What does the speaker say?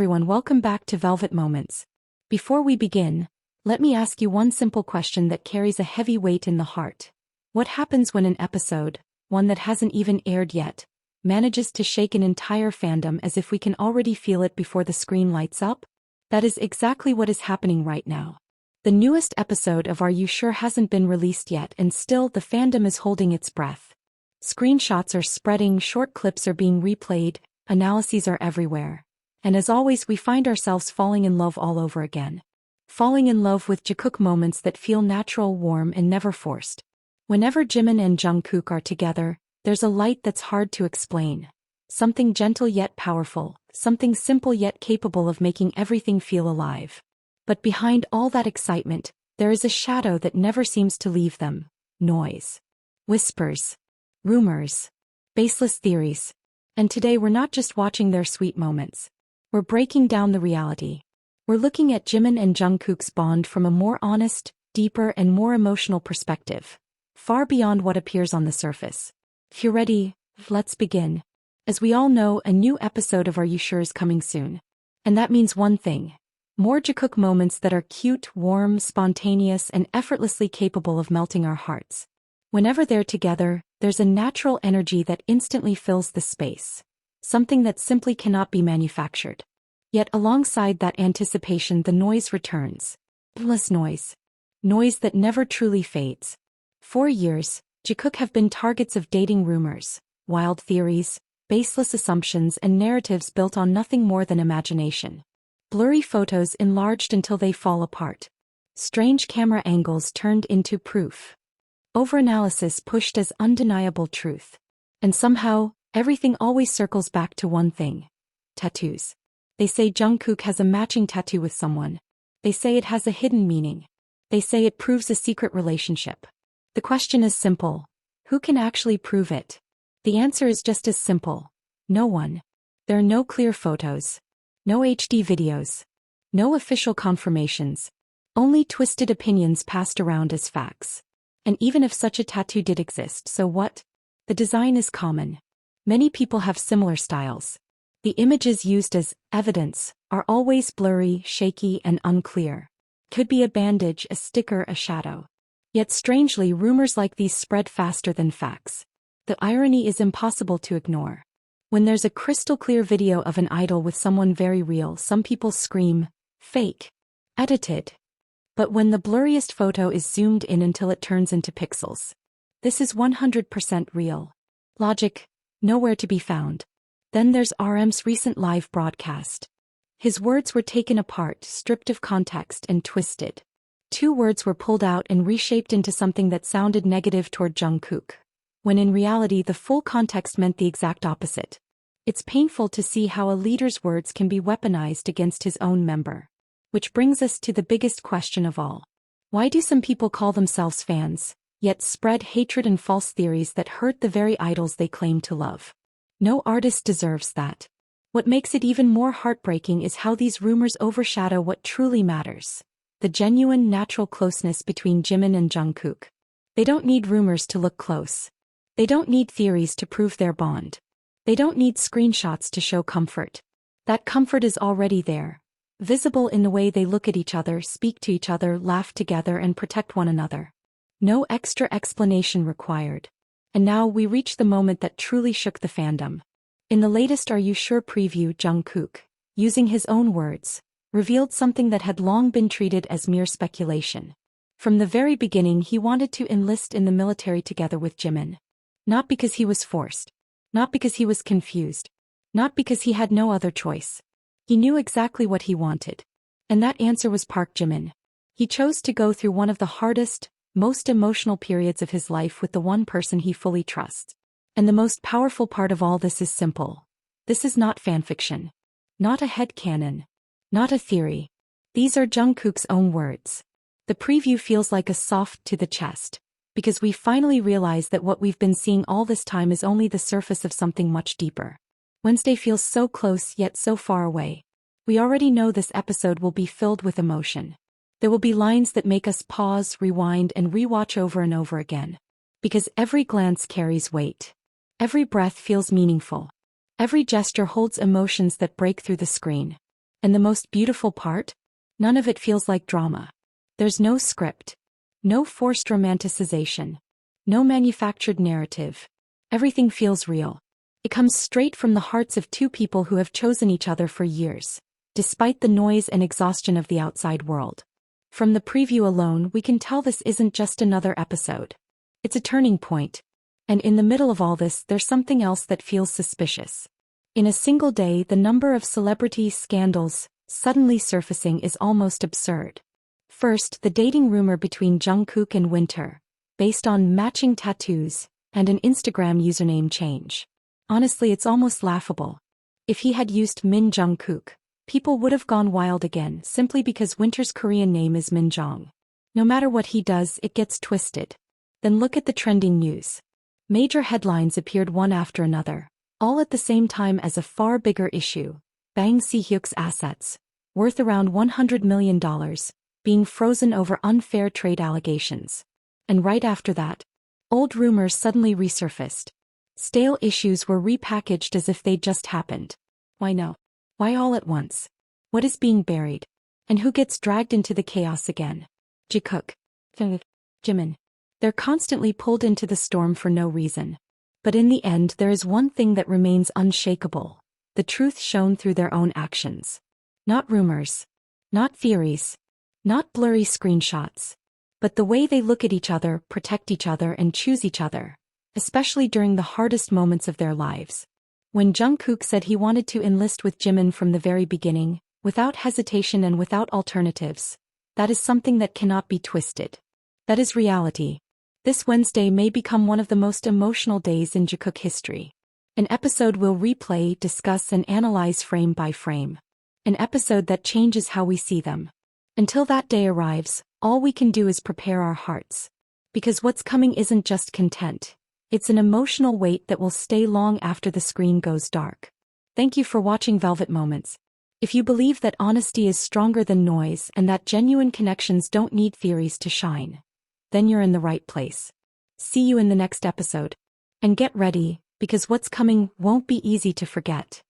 everyone, welcome back to Velvet Moments. Before we begin, let me ask you one simple question that carries a heavy weight in the heart. What happens when an episode, one that hasn't even aired yet, manages to shake an entire fandom as if we can already feel it before the screen lights up? That is exactly what is happening right now. The newest episode of Are You Sure hasn't been released yet, and still the fandom is holding its breath. Screenshots are spreading, short clips are being replayed, analyses are everywhere. And as always, we find ourselves falling in love all over again. Falling in love with Jikook moments that feel natural, warm, and never forced. Whenever Jimin and Jungkook are together, there's a light that's hard to explain. Something gentle yet powerful, something simple yet capable of making everything feel alive. But behind all that excitement, there is a shadow that never seems to leave them. Noise. Whispers. Rumors. Baseless theories. And today we're not just watching their sweet moments. We're breaking down the reality. We're looking at Jimin and Jungkook's bond from a more honest, deeper, and more emotional perspective. Far beyond what appears on the surface. If you're ready, let's begin. As we all know, a new episode of Are You Sure is coming soon. And that means one thing. More Jikook moments that are cute, warm, spontaneous, and effortlessly capable of melting our hearts. Whenever they're together, there's a natural energy that instantly fills the space. Something that simply cannot be manufactured. Yet alongside that anticipation, the noise returns. Endless noise. Noise that never truly fades. For years, Jikook have been targets of dating rumors, wild theories, baseless assumptions, and narratives built on nothing more than imagination. Blurry photos enlarged until they fall apart. Strange camera angles turned into proof. Overanalysis pushed as undeniable truth. And somehow, everything always circles back to one thing. Tattoos. They say Jungkook has a matching tattoo with someone. They say it has a hidden meaning. They say it proves a secret relationship. The question is simple. Who can actually prove it? The answer is just as simple. No one. There are no clear photos. No HD videos. No official confirmations. Only twisted opinions passed around as facts. And even if such a tattoo did exist, so what? The design is common. Many people have similar styles. The images used as evidence are always blurry, shaky, and unclear. Could be a bandage, a sticker, a shadow. Yet strangely, rumors like these spread faster than facts. The irony is impossible to ignore. When there's a crystal clear video of an idol with someone very real, some people scream, fake, edited. But when the blurriest photo is zoomed in until it turns into pixels, this is 100% real. Logic, nowhere to be found. Then there's RM's recent live broadcast. His words were taken apart, stripped of context, and twisted. 2 words were pulled out and reshaped into something that sounded negative toward Jungkook, when in reality the full context meant the exact opposite. It's painful to see how a leader's words can be weaponized against his own member. Which brings us to the biggest question of all. Why do some people call themselves fans, yet spread hatred and false theories that hurt the very idols they claim to love? No artist deserves that. What makes it even more heartbreaking is how these rumors overshadow what truly matters. The genuine, natural closeness between Jimin and Jungkook. They don't need rumors to look close. They don't need theories to prove their bond. They don't need screenshots to show comfort. That comfort is already there. Visible in the way they look at each other, speak to each other, laugh together, and protect one another. No extra explanation required. And now we reach the moment that truly shook the fandom. In the latest Are You Sure preview, Jungkook, using his own words, revealed something that had long been treated as mere speculation. From the very beginning, he wanted to enlist in the military together with Jimin. Not because he was forced. Not because he was confused. Not because he had no other choice. He knew exactly what he wanted. And that answer was Park Jimin. He chose to go through one of the hardest, most emotional periods of his life with the one person he fully trusts. And the most powerful part of all this is simple. This is not fanfiction. Not a headcanon. Not a theory. These are Jungkook's own words. The preview feels like a soft to the chest. Because we finally realize that what we've been seeing all this time is only the surface of something much deeper. Wednesday feels so close yet so far away. We already know this episode will be filled with emotion. There will be lines that make us pause, rewind, and rewatch over and over again. Because every glance carries weight. Every breath feels meaningful. Every gesture holds emotions that break through the screen. And the most beautiful part? None of it feels like drama. There's no script. No forced romanticization. No manufactured narrative. Everything feels real. It comes straight from the hearts of two people who have chosen each other for years, despite the noise and exhaustion of the outside world. From the preview alone, we can tell this isn't just another episode. It's a turning point. And in the middle of all this, there's something else that feels suspicious. In a single day, the number of celebrity scandals suddenly surfacing is almost absurd. First, the dating rumor between Jungkook and Winter, based on matching tattoos and an Instagram username change. Honestly, it's almost laughable. If he had used Min Jungkook, people would have gone wild again simply because Winter's Korean name is Min Jong. No matter what he does, it gets twisted. Then look at the trending news. Major headlines appeared one after another, all at the same time as a far bigger issue. Bang Si-hyuk's assets, worth around $100 million, being frozen over unfair trade allegations. And right after that, old rumors suddenly resurfaced. Stale issues were repackaged as if they'd just happened. Why no? Why all at once? What is being buried? And who gets dragged into the chaos again? Jikook. Jimin. They're constantly pulled into the storm for no reason. But in the end, there is one thing that remains unshakable: the truth shown through their own actions. Not rumors. Not theories. Not blurry screenshots. But the way they look at each other, protect each other, and choose each other, especially during the hardest moments of their lives. When Jungkook said he wanted to enlist with Jimin from the very beginning, without hesitation and without alternatives, that is something that cannot be twisted. That is reality. This Wednesday may become one of the most emotional days in Jikook history. An episode we'll replay, discuss, and analyze frame by frame. An episode that changes how we see them. Until that day arrives, all we can do is prepare our hearts. Because what's coming isn't just content. It's an emotional weight that will stay long after the screen goes dark. Thank you for watching Velvet Moments. If you believe that honesty is stronger than noise and that genuine connections don't need theories to shine, then you're in the right place. See you in the next episode. And get ready, because what's coming won't be easy to forget.